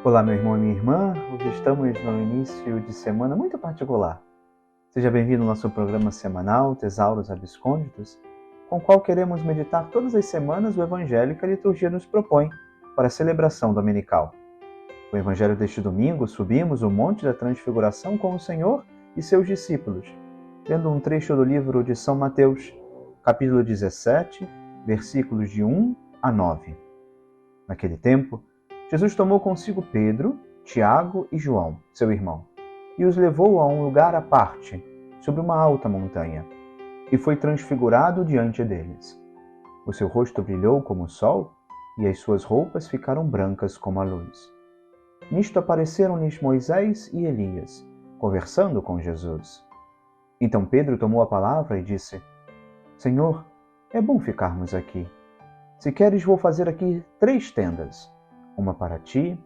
Olá, meu irmão e minha irmã. Hoje estamos no início de semana muito particular. Seja bem-vindo ao nosso programa semanal, Tesauros Abscônditos, com o qual queremos meditar todas as semanas o Evangelho que a liturgia nos propõe para a celebração dominical. O Evangelho deste domingo, subimos o Monte da Transfiguração com o Senhor e seus discípulos, lendo um trecho do livro de São Mateus, capítulo 17, versículos de 1 a 9. Naquele tempo, Jesus tomou consigo Pedro, Tiago e João, seu irmão, e os levou a um lugar à parte, sobre uma alta montanha, e foi transfigurado diante deles. O seu rosto brilhou como o sol, e as suas roupas ficaram brancas como a luz. Nisto apareceram-lhes Moisés e Elias, conversando com Jesus. Então Pedro tomou a palavra e disse: Senhor, é bom ficarmos aqui. Se queres, vou fazer aqui 3 tendas, uma para ti,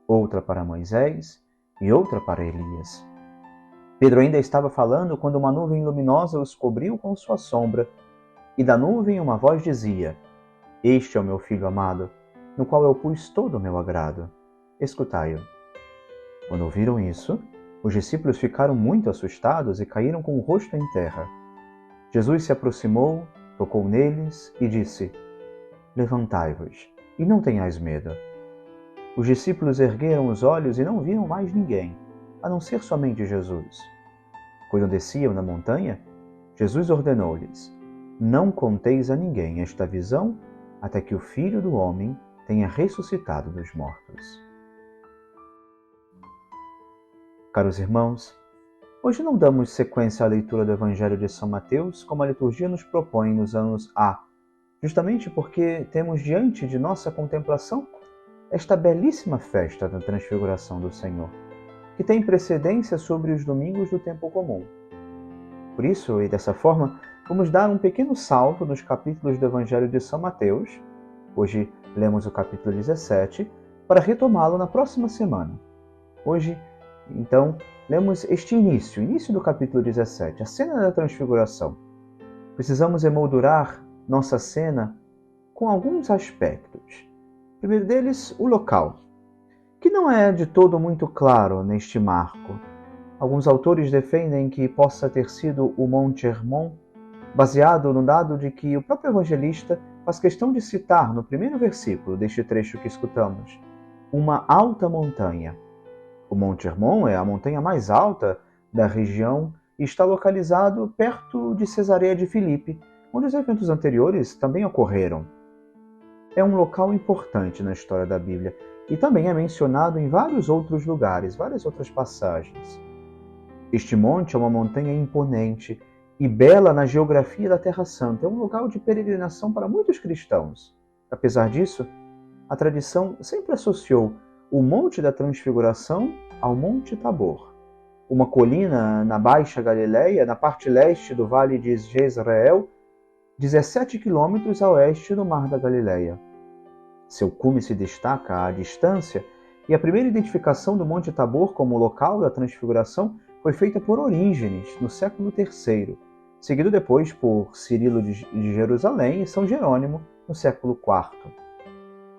outra para Moisés e outra para Elias. Pedro ainda estava falando quando uma nuvem luminosa os cobriu com sua sombra, e da nuvem uma voz dizia: Este é o meu filho amado, no qual eu pus todo o meu agrado. Escutai-o. Quando ouviram isso, os discípulos ficaram muito assustados e caíram com o rosto em terra. Jesus se aproximou, tocou neles e disse: Levantai-vos, e não tenhais medo. Os discípulos ergueram os olhos e não viram mais ninguém, a não ser somente Jesus. Quando desciam da montanha, Jesus ordenou-lhes: Não conteis a ninguém esta visão, até que o Filho do Homem tenha ressuscitado dos mortos. Caros irmãos, hoje não damos sequência à leitura do Evangelho de São Mateus, como a liturgia nos propõe nos anos A, justamente porque temos diante de nossa contemplação esta belíssima festa da Transfiguração do Senhor, que tem precedência sobre os domingos do tempo comum. Por isso, e dessa forma, vamos dar um pequeno salto nos capítulos do Evangelho de São Mateus. Hoje lemos o capítulo 17, para retomá-lo na próxima semana. Hoje, então, lemos este início do capítulo 17, a cena da Transfiguração. Precisamos emoldurar nossa cena com alguns aspectos. O primeiro deles, o local, que não é de todo muito claro neste marco. Alguns autores defendem que possa ter sido o Monte Hermon, baseado no dado de que o próprio evangelista faz questão de citar no primeiro versículo deste trecho que escutamos, uma alta montanha. O Monte Hermon é a montanha mais alta da região e está localizado perto de Cesareia de Filipe, onde os eventos anteriores também ocorreram. É um local importante na história da Bíblia e também é mencionado em vários outros lugares, várias outras passagens. Este monte é uma montanha imponente e bela na geografia da Terra Santa. É um lugar de peregrinação para muitos cristãos. Apesar disso, a tradição sempre associou o Monte da Transfiguração ao Monte Tabor, uma colina na Baixa Galileia, na parte leste do Vale de Jezreel, 17 quilômetros a oeste do Mar da Galileia. Seu cume se destaca à distância, e a primeira identificação do Monte Tabor como local da Transfiguração foi feita por Orígenes, no século III, seguido depois por Cirilo de Jerusalém e São Jerônimo, no século IV.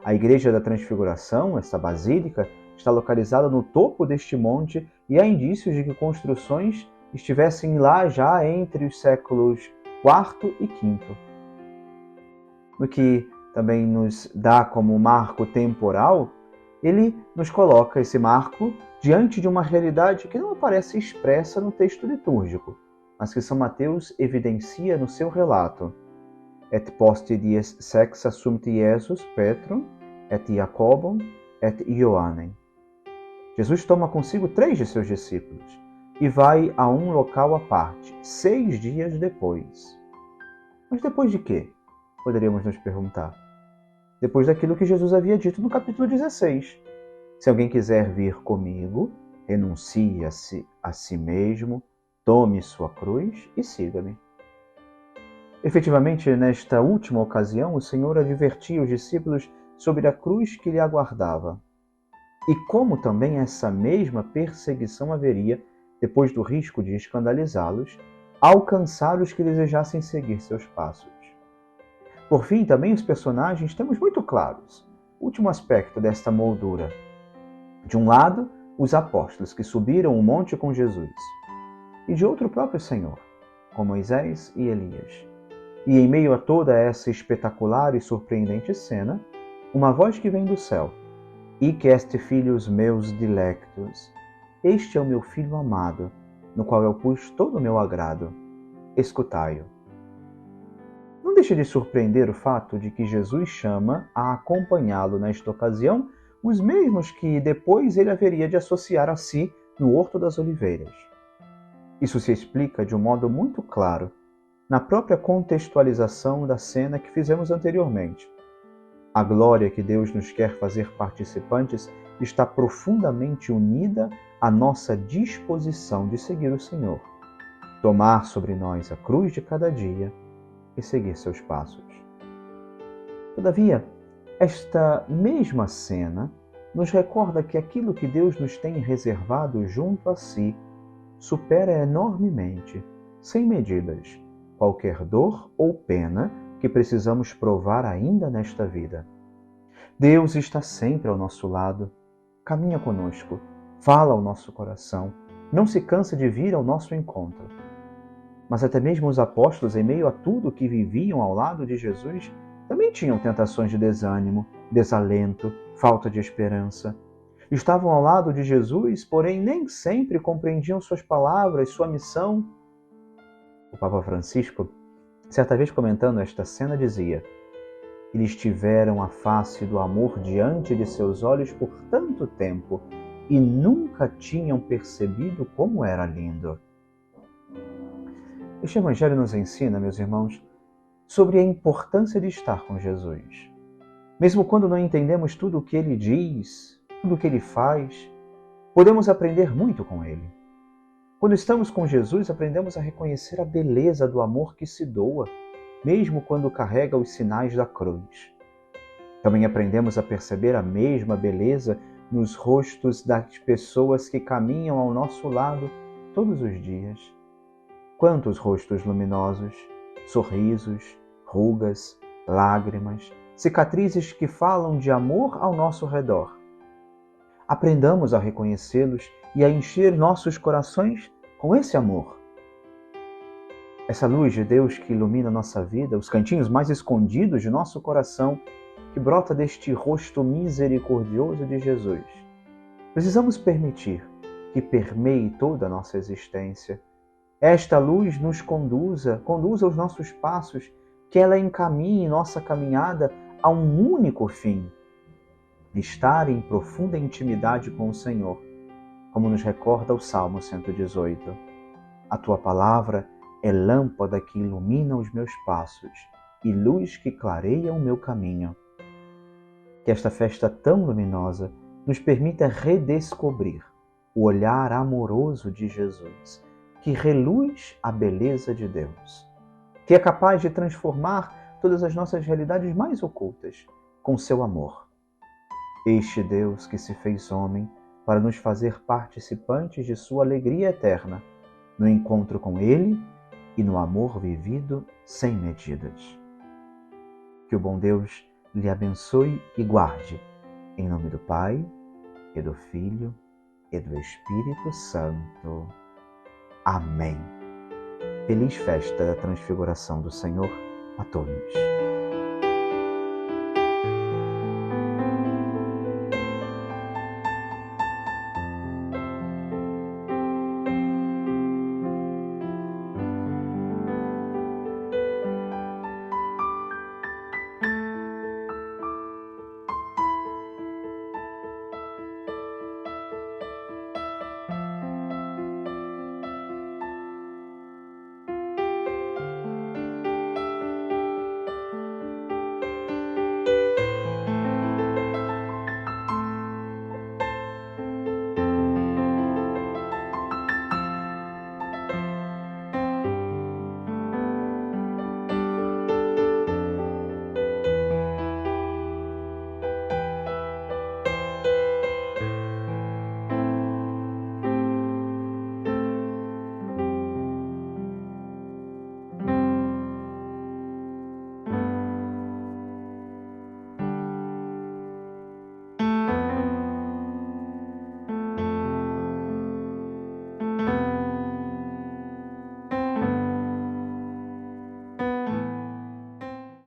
A Igreja da Transfiguração, esta basílica, está localizada no topo deste monte e há indícios de que construções estivessem lá já entre os séculos IV e V. No que também nos dá como marco temporal, ele nos coloca esse marco diante de uma realidade que não aparece expressa no texto litúrgico, mas que São Mateus evidencia no seu relato. Et post dies sex assumpti Iesus Petrum, et Jacobum, et Ioannem. Jesus toma consigo 3 de seus discípulos e vai a um local à parte, 6 dias depois. Mas depois de quê? Poderíamos nos perguntar. Depois daquilo que Jesus havia dito no capítulo 16. Se alguém quiser vir comigo, renuncie a si mesmo, tome sua cruz e siga-me. Efetivamente, nesta última ocasião, o Senhor advertia os discípulos sobre a cruz que lhe aguardava. E como também essa mesma perseguição haveria, depois do risco de escandalizá-los, alcançar os que desejassem seguir seus passos. Por fim, também os personagens temos muito claros. Último aspecto desta moldura. De um lado, os apóstolos que subiram o monte com Jesus, e de outro o próprio Senhor, com Moisés e Elias. E em meio a toda essa espetacular e surpreendente cena, uma voz que vem do céu: Hic est filhos meus dilectos, este é o meu filho amado, no qual eu pus todo o meu agrado. Escutai-o. Não deixa de surpreender o fato de que Jesus chama a acompanhá-lo nesta ocasião os mesmos que depois ele haveria de associar a si no Horto das Oliveiras. Isso se explica de um modo muito claro na própria contextualização da cena que fizemos anteriormente. A glória que Deus nos quer fazer participantes está profundamente unida à nossa disposição de seguir o Senhor, tomar sobre nós a cruz de cada dia e seguir seus passos. Todavia, esta mesma cena nos recorda que aquilo que Deus nos tem reservado junto a si supera enormemente, sem medidas, qualquer dor ou pena que precisamos provar ainda nesta vida. Deus está sempre ao nosso lado, caminha conosco, fala ao nosso coração, não se cansa de vir ao nosso encontro. Mas até mesmo os apóstolos, em meio a tudo que viviam ao lado de Jesus, também tinham tentações de desânimo, desalento, falta de esperança. Estavam ao lado de Jesus, porém nem sempre compreendiam suas palavras, sua missão. O Papa Francisco, certa vez comentando esta cena, dizia: eles tiveram a face do amor diante de seus olhos por tanto tempo e nunca tinham percebido como era lindo. Este Evangelho nos ensina, meus irmãos, sobre a importância de estar com Jesus. Mesmo quando não entendemos tudo o que ele diz, tudo o que ele faz, podemos aprender muito com ele. Quando estamos com Jesus, aprendemos a reconhecer a beleza do amor que se doa, mesmo quando carrega os sinais da cruz. Também aprendemos a perceber a mesma beleza nos rostos das pessoas que caminham ao nosso lado todos os dias. Quantos rostos luminosos, sorrisos, rugas, lágrimas, cicatrizes que falam de amor ao nosso redor. Aprendamos a reconhecê-los e a encher nossos corações com esse amor. Essa luz de Deus que ilumina nossa vida, os cantinhos mais escondidos de nosso coração, que brota deste rosto misericordioso de Jesus. Precisamos permitir que permeie toda a nossa existência. Esta luz nos conduza os nossos passos, que ela encaminhe nossa caminhada a um único fim: estar em profunda intimidade com o Senhor, como nos recorda o Salmo 118. A tua palavra é lâmpada que ilumina os meus passos e luz que clareia o meu caminho. Que esta festa tão luminosa nos permita redescobrir o olhar amoroso de Jesus, que reluz a beleza de Deus, que é capaz de transformar todas as nossas realidades mais ocultas com seu amor. Este Deus que se fez homem para nos fazer participantes de sua alegria eterna, no encontro com Ele e no amor vivido sem medidas. Que o bom Deus lhe abençoe e guarde, em nome do Pai, e do Filho, e do Espírito Santo. Amém. Feliz festa da transfiguração do Senhor a todos.